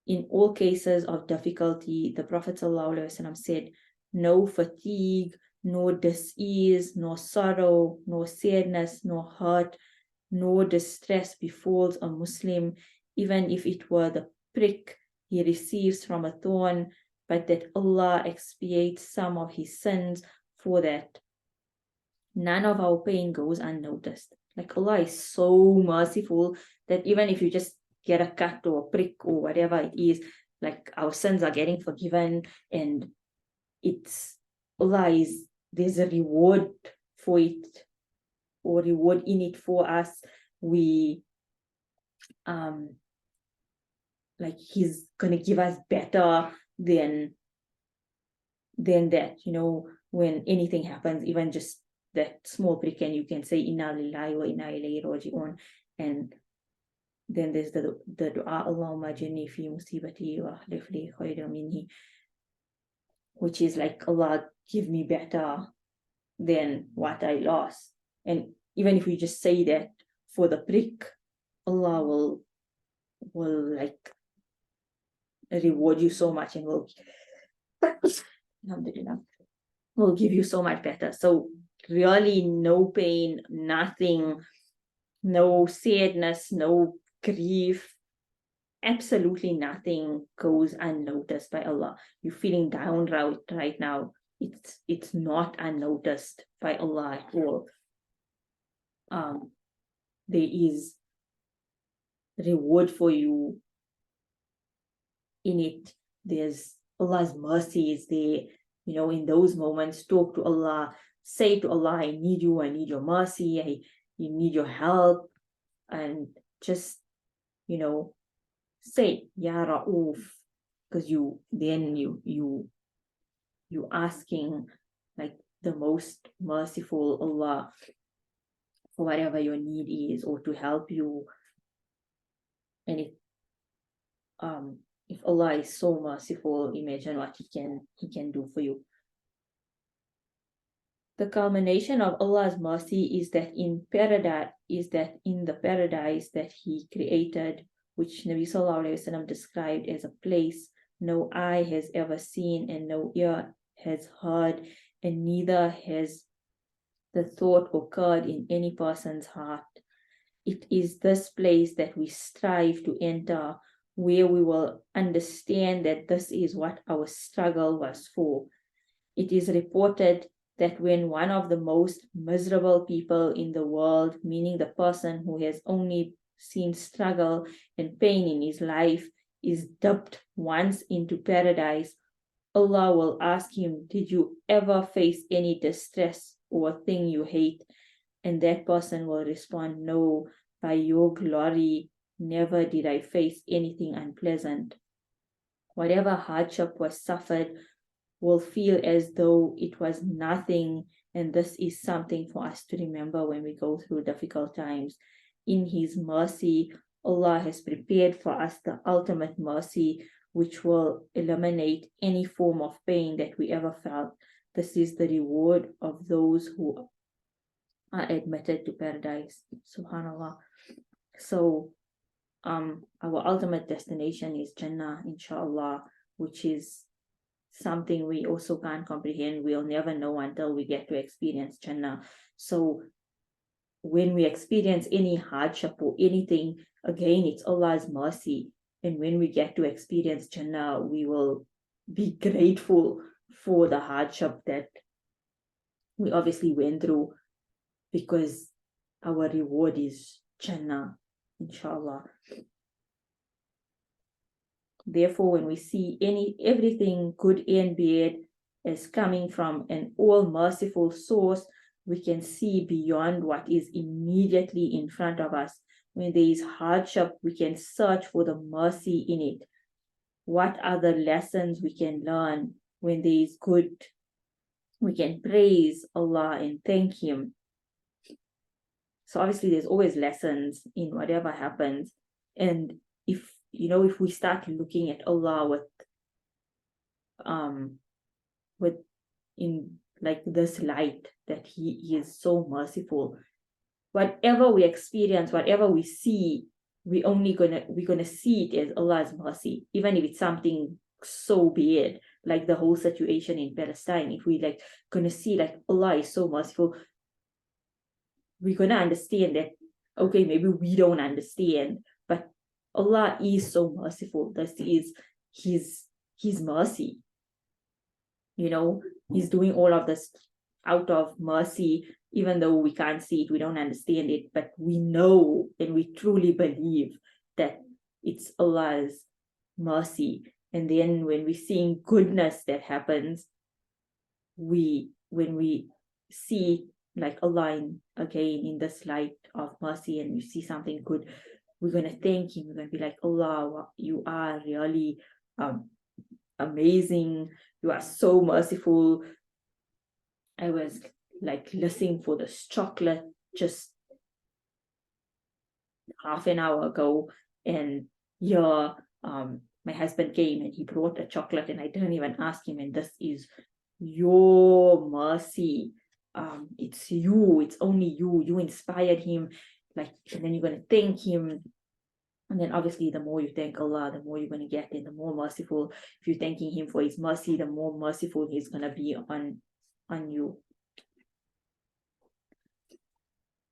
in all cases of difficulty, the Prophet ﷺ said, no fatigue, no disease, no sorrow, no sadness, no hurt, no distress befalls a Muslim, even if it were the prick he receives from a thorn, but that Allah expiates some of his sins for that. None of our pain goes unnoticed. Like, Allah is so merciful that even if you just get a cut or a prick or whatever it is, like, our sins are getting forgiven, and there's a reward for it, or reward in it for us. We like, he's gonna give us better than that, you know, when anything happens, even just that small prick, and you can say inna lillahi wa inna ilayhi raji'un. And then there's the dua, Allahumma ajirni fi musibati wa akhlif li khayran minhi, which is like, Allah, give me better than what I lost. And even if we just say that for the prick, Allah will like reward you so much, and will alhamdulillah, will give you so much better. So really, no pain, nothing, no sadness, no grief, absolutely nothing goes unnoticed by Allah. You're feeling down right now, it's not unnoticed by Allah at all. There is reward for you in it. There's Allah's mercy is there. in those moments, talk to Allah, say to Allah, I need you, I need your mercy, I need your help, and just, say, Ya Ra'uf, because you asking like the most merciful Allah for whatever your need is, or to help you. And if Allah is so merciful, imagine what he can do for you. The culmination of Allah's mercy is that in the paradise that He created, which Nabi Sallallahu Alaihi Wasallam described as a place no eye has ever seen and no ear has heard, and neither has the thought occurred in any person's heart. It is this place that we strive to enter, where we will understand that this is what our struggle was for. It is reported that when one of the most miserable people in the world, meaning the person who has only seen struggle and pain in his life, is dipped once into paradise, Allah will ask him, did you ever face any distress or thing you hate? And that person will respond, no, by your glory, never did I face anything unpleasant. Whatever hardship was suffered will feel as though it was nothing, and this is something for us to remember when we go through difficult times. In His mercy, Allah has prepared for us the ultimate mercy, which will eliminate any form of pain that we ever felt. This is the reward of those who are admitted to paradise. Subhanallah. So our ultimate destination is Jannah, inshallah, which is something we also can't comprehend. We'll never know until we get to experience Jannah. So when we experience any hardship or anything, again, it's Allah's mercy. And when we get to experience Jannah, we will be grateful for the hardship that we obviously went through, because our reward is Jannah, inshallah. Therefore, when we see everything good and bad as coming from an all-merciful source, we can see beyond what is immediately in front of us. When there is hardship, we can search for the mercy in it. What are the lessons we can learn? When there is good, we can praise Allah and thank Him. So obviously there's always lessons in whatever happens. And if we start looking at Allah with in like this light, that He is so merciful, whatever we experience, whatever we see, we're gonna see it as Allah's mercy, even if it's something so bad, like the whole situation in Palestine. If we gonna see Allah is so merciful, we're gonna understand that, okay, maybe we don't understand, but Allah is so merciful. This is His mercy. He's doing all of this out of mercy, even though we can't see it, we don't understand it, but we know and we truly believe that it's Allah's mercy. And then when we're seeing goodness that happens, when we see Allah in this light of mercy, and you see something good, we're going to thank Him. We're going to be like, Allah, you are really amazing. You are so merciful. I was listening for this chocolate just half an hour ago, and my husband came and he brought a chocolate, and I didn't even ask him, and this is your mercy. It's you, it's only you inspired him, and then you're going to thank Him. And then obviously the more you thank Allah, the more you're going to get, and the more merciful. If you're thanking Him for His mercy, the more merciful He's going to be on you.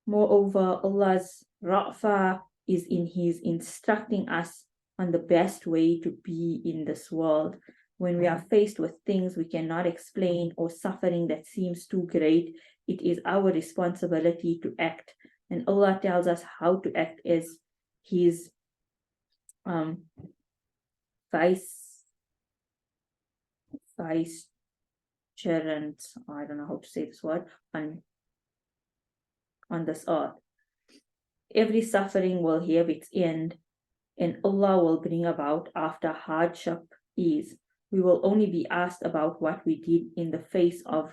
Moreover, Allah's Ra'fa is in His instructing us on the best way to be in this world. When we are faced with things we cannot explain, or suffering that seems too great, it is our responsibility to act. And Allah tells us how to act as His vice gerund, I don't know how to say this word, on this earth. Every suffering will have its end, and Allah will bring about after hardship ease. We will only be asked about what we did in the face of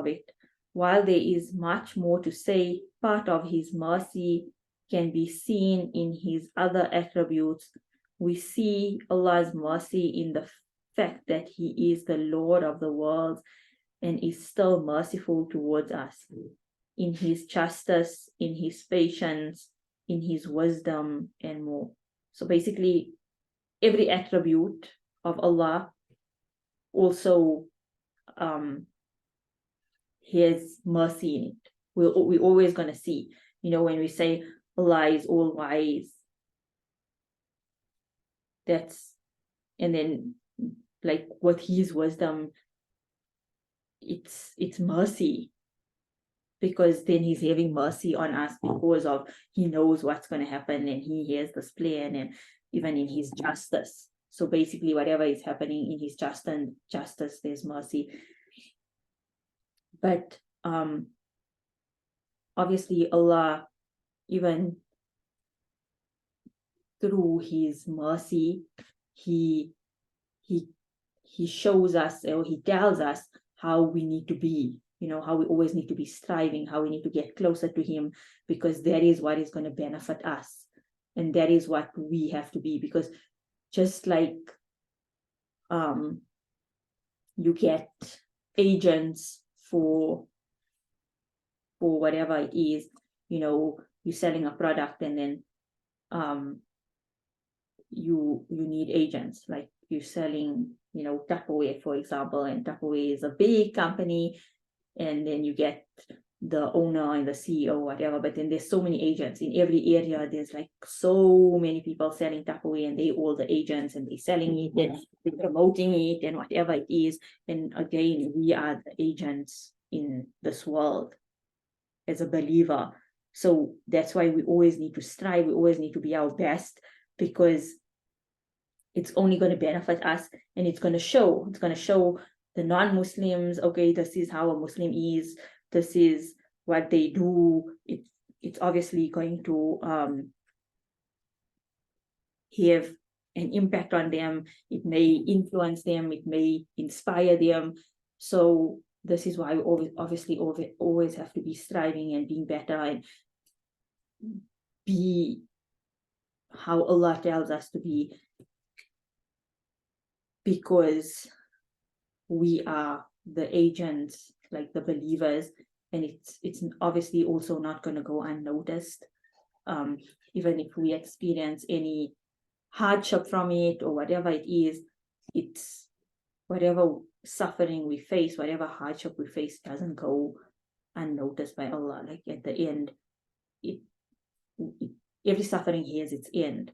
it. While there is much more to say, part of His mercy can be seen in His other attributes. We see Allah's mercy in the fact that He is the Lord of the world and is still merciful towards us, in His justice, in His patience, in His wisdom, and more. So basically, every attribute of Allah also His mercy in it. We're always going to see, when we say Allah is all wise, and then like with His wisdom, it's mercy, because then He's having mercy on us because of He knows what's going to happen, and He has this plan, and even in His justice. So basically, whatever is happening in His justice, there's mercy. But obviously Allah, even through His mercy, He shows us, or He tells us how we need to be, how we always need to be striving, how we need to get closer to Him, because that is what is going to benefit us, and that is what we have to be. Because just like you get agents for whatever it is, you're selling a product, and then you need agents. Like you're selling Tupperware, for example, and Tupperware is a big company, and then you get the owner and the CEO, whatever, but then there's so many agents in every area. There's like so many people selling Tupperware, and they all the agents, and they're selling it, and they're promoting it, and whatever it is. And again, we are the agents in this world as a believer. So that's why we always need to strive, we always need to be our best, because it's only going to benefit us, and it's going to show the non-Muslims, okay, this is how a Muslim is, this is what they do. It's obviously going to have an impact on them. It may influence them, it may inspire them. So this is why we always have to be striving and being better, and be how Allah tells us to be, because we are the agents, like the believers, and it's obviously also not going to go unnoticed. Even if we experience any hardship from it or whatever it is, it's whatever suffering we face, whatever hardship we face, doesn't go unnoticed by Allah. Like at the end, every suffering has its end,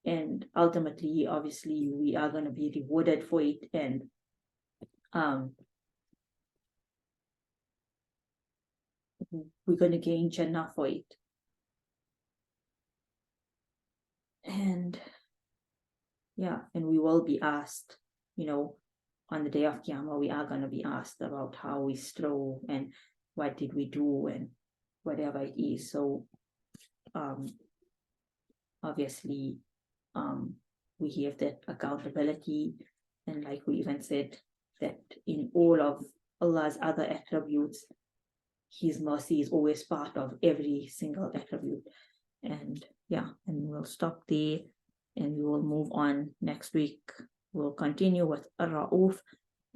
and ultimately, obviously, we are going to be rewarded for it, and we're going to gain Jannah for it. And and we will be asked, on the day of Qiyamah, we are going to be asked about how we strove and what did we do and whatever it is. So obviously we have that accountability, and like we even said, that in all of Allah's other attributes, His mercy is always part of every single attribute. And and we'll stop there, and we will move on next week. We'll continue with Ar-Ra'uf,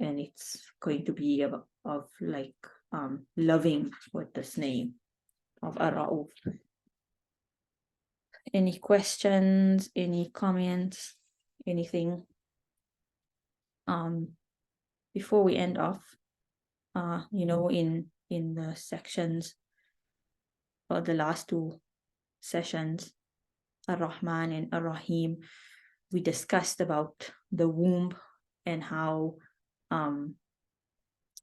and it's going to be of like loving, with this name of Ar-Ra'uf. Any questions, any comments, anything before we end off? In the sections, or the last two sessions, Ar-Rahman and Ar-Rahim, we discussed about the womb and how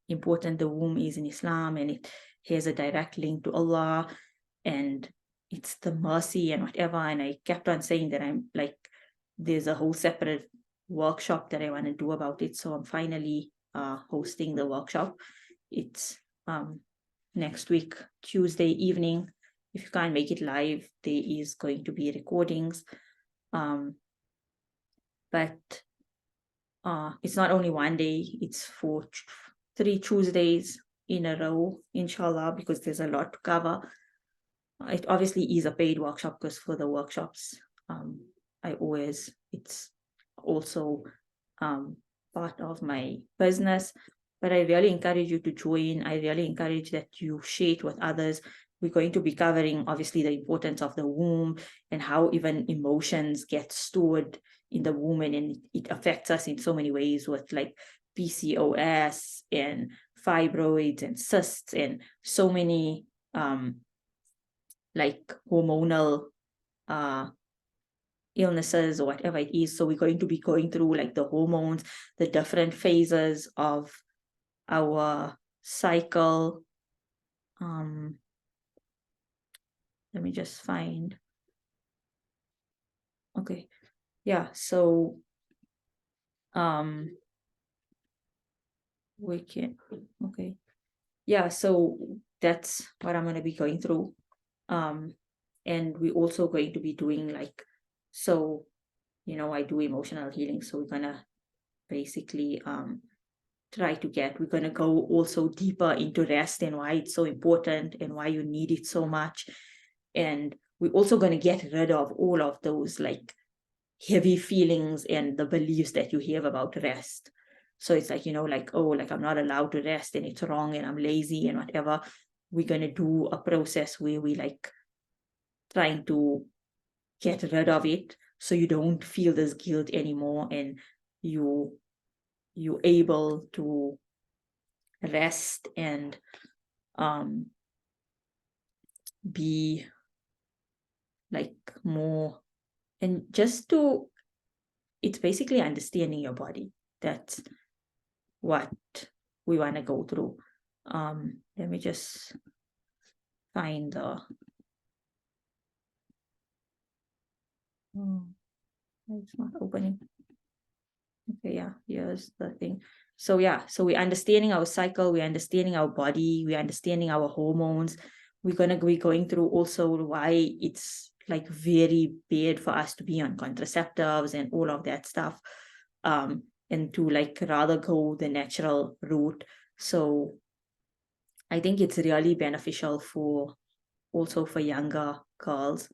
important the womb is in Islam, and it has a direct link to Allah, and it's the mercy and whatever. And I kept on saying that I'm like, there's a whole separate workshop that I want to do about it. So I'm finally hosting the workshop. It's next week, Tuesday evening. If you can't make it live, there is going to be recordings. But it's not only one day, it's for 3 Tuesdays in a row, inshallah, because there's a lot to cover. It obviously is a paid workshop because for the workshops, it's also part of my business. But I really encourage you to join. I really encourage that you share it with others. We're going to be covering, obviously, the importance of the womb and how even emotions get stored in the womb, and it affects us in so many ways with like PCOS and fibroids and cysts and so many like hormonal illnesses or whatever it is. So we're going to be going through like the hormones, the different phases of our cycle. Let me just find. Okay. Yeah. So we can. Okay. Yeah. So that's what I'm going to be going through. And we're also going to be doing like, so, you know, I do emotional healing. So we're going to basically we're going to go also deeper into rest and why it's so important and why you need it so much. And we're also going to get rid of all of those like heavy feelings and the beliefs that you have about rest. So it's like, you know, like, oh, like I'm not allowed to rest and it's wrong and I'm lazy and whatever. We're going to do a process where we like trying to get rid of it so you don't feel this guilt anymore and you're able to rest and be like more, and just to, it's basically understanding your body. That's what we want to go through. Let me just find the it's not opening. Okay, yeah, here's the thing. So yeah, so we're understanding our cycle, we're understanding our body, we're understanding our hormones. We're gonna be going through also why it's like very bad for us to be on contraceptives and all of that stuff. And to like rather go the natural route. So I think it's really beneficial for also for younger girls.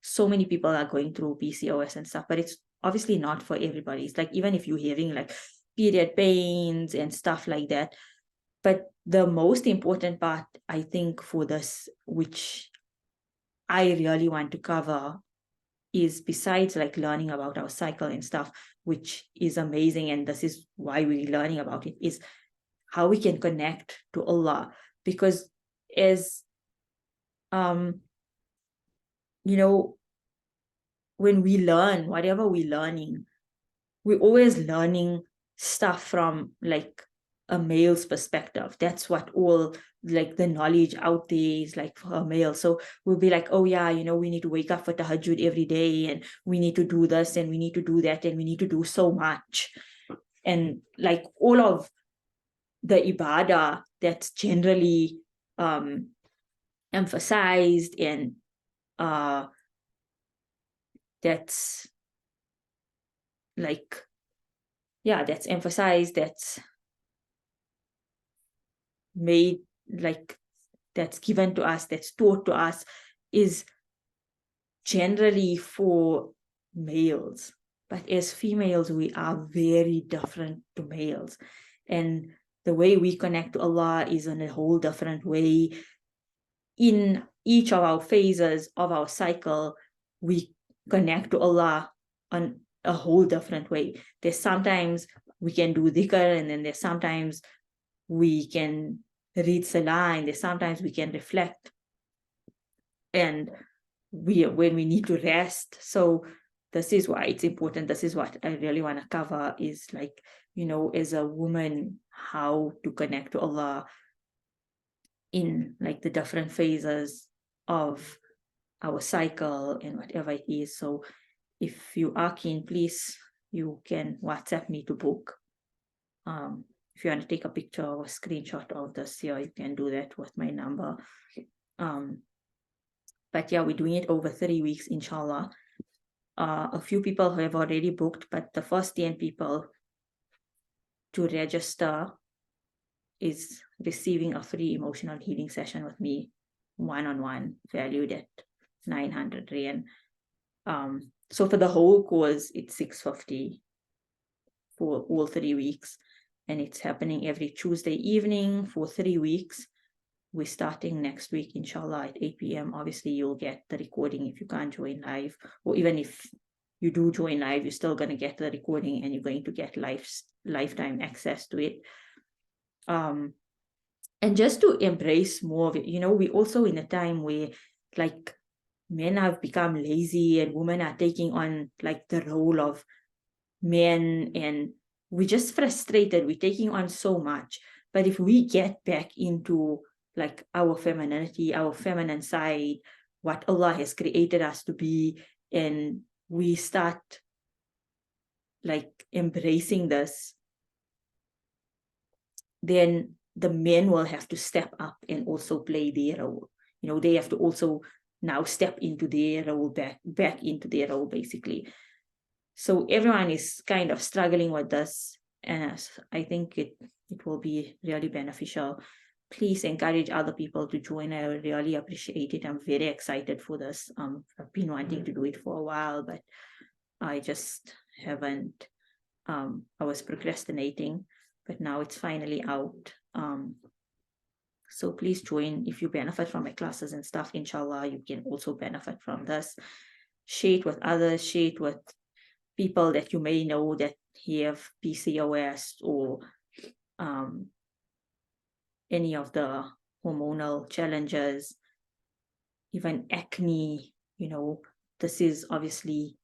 So many people are going through PCOS and stuff, but it's obviously not for everybody. It's like, even if you're having like period pains and stuff like that. But the most important part, I think, for this, which I really want to cover, is besides like learning about our cycle and stuff, which is amazing. And this is why we're learning about it, is how we can connect to Allah. Because as, you know, when we learn, whatever we're learning, we're always learning stuff from like a male's perspective. That's what all like the knowledge out there is like for a male. So we'll be like, oh yeah, you know, we need to wake up for tahajjud every day and we need to do this and we need to do that and we need to do so much. And like all of the ibadah that's generally emphasized and that's like, yeah, that's emphasized, that's made, like that's given to us, that's taught to us, is generally for males. But as females, we are very different to males. And the way we connect to Allah is in a whole different way. In each of our phases of our cycle, we connect to Allah on a whole different way. There's sometimes we can do dhikr, and then there's sometimes we can read salah, and there's sometimes we can reflect, and when we need to rest. So this is why it's important. This is what I really want to cover, is like, you know, as a woman, how to connect to Allah in like the different phases of our cycle and whatever it is. So if you are keen, please you can WhatsApp me to book. If you want to take a picture or a screenshot of this here, you can do that with my number. But yeah, we're doing it over 3 weeks, inshallah. A few people have already booked, but the first 10 people to register is receiving a free emotional healing session with me, one-on-one, valued at 900 Rand. So for the whole course, it's 650 for all 3 weeks, and it's happening every Tuesday evening for 3 weeks. We're starting next week, inshallah, at 8 p.m. Obviously, you'll get the recording if you can't join live, or even if you do join live, you're still going to get the recording and you're going to get lifetime access to it. And just to embrace more of it, we're also in a time where like men have become lazy and women are taking on like the role of men, and we're just frustrated. We're taking on so much. But if we get back into like our femininity, our feminine side, what Allah has created us to be, and we start like embracing this, then the men will have to step up and also play their role. They have to also now step into their role, back into their role, basically. So everyone is kind of struggling with this, and I think it will be really beneficial. Please encourage other people to join. I really appreciate it. I'm very excited for this. I've been wanting to do it for a while, but I just haven't. I was procrastinating, but now it's finally out. So please join. If you benefit from my classes and stuff, inshallah, you can also benefit from this. Share it with others, share it with people that you may know that have PCOS or any of the hormonal challenges, even acne. This is obviously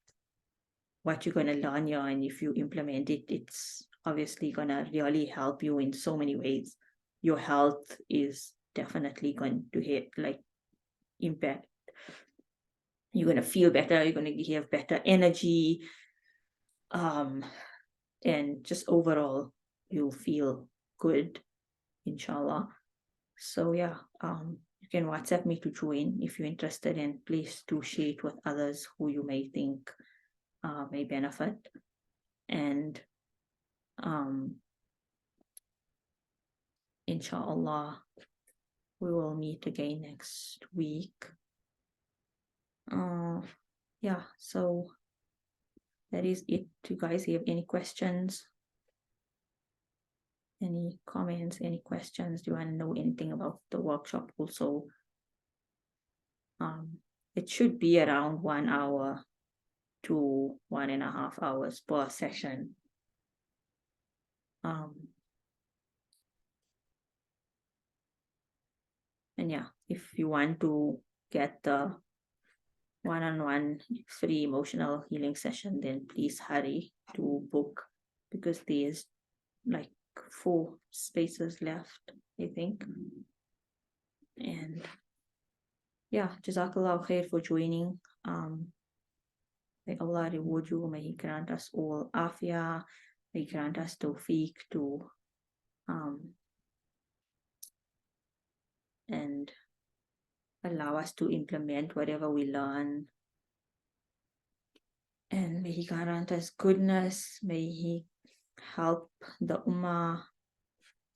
what you're going to learn here, and if you implement it, it's obviously going to really help you in so many ways. Your health is definitely going to have like impact. You're going to feel better, you're going to have better energy, and just overall you'll feel good, inshallah. So yeah, you can WhatsApp me to join if you're interested, and please do share it with others who you may think may benefit. And inshallah, we will meet again next week. Yeah, so that is it. Do you guys have any questions? Any comments, any questions? Do you want to know anything about the workshop also? It should be around 1 hour to 1.5 hours per session. And yeah, if you want to get the one-on-one free emotional healing session, then please hurry to book, because there's like 4 spaces left, I think. And yeah, Jazakallah khair for joining. May Allah reward you. May He grant us all afia. May He grant us tawfiq to and allow us to implement whatever we learn. And may He grant us goodness. May He help the Ummah.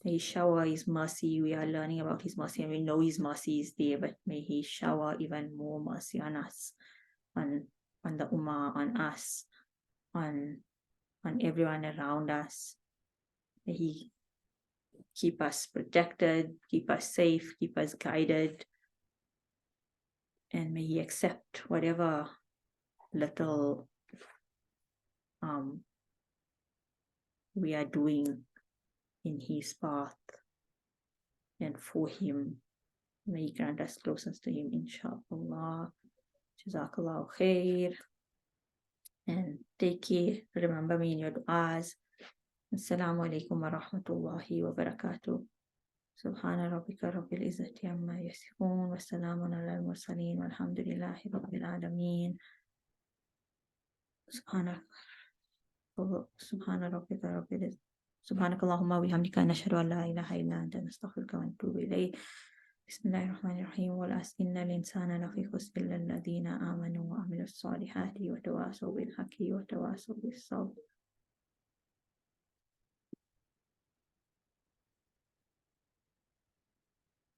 May He shower His mercy. We are learning about His mercy, and we know His mercy is there, but may He shower even more mercy on us, on the Ummah, on us, on everyone around us. May He keep us protected, keep us safe, keep us guided, and may He accept whatever little we are doing in His path and for Him. May He grant us closeness to Him, inshallah. Jazakallah khair. And take care. Remember me in your du'as. Assalamu alaikum wa rahmatullahi wa barakatuh. Subhana rabbika rabbil izzati amma yasifun wa salamun ala al-mursaleen walhamdulillahi rabbil alameen. Subhana سبحان ربك رب العزة سبحانك اللهم وبحمدك نشهد أن لا إله إلا أنت نستغفرك ونتوب إليك. بسم الله الرحمن الرحيم. والعصر إن الإنسان لفي خسر إلا الذين آمنوا وعملوا الصالحات وتواصوا بالحق وتواصوا بالصبر.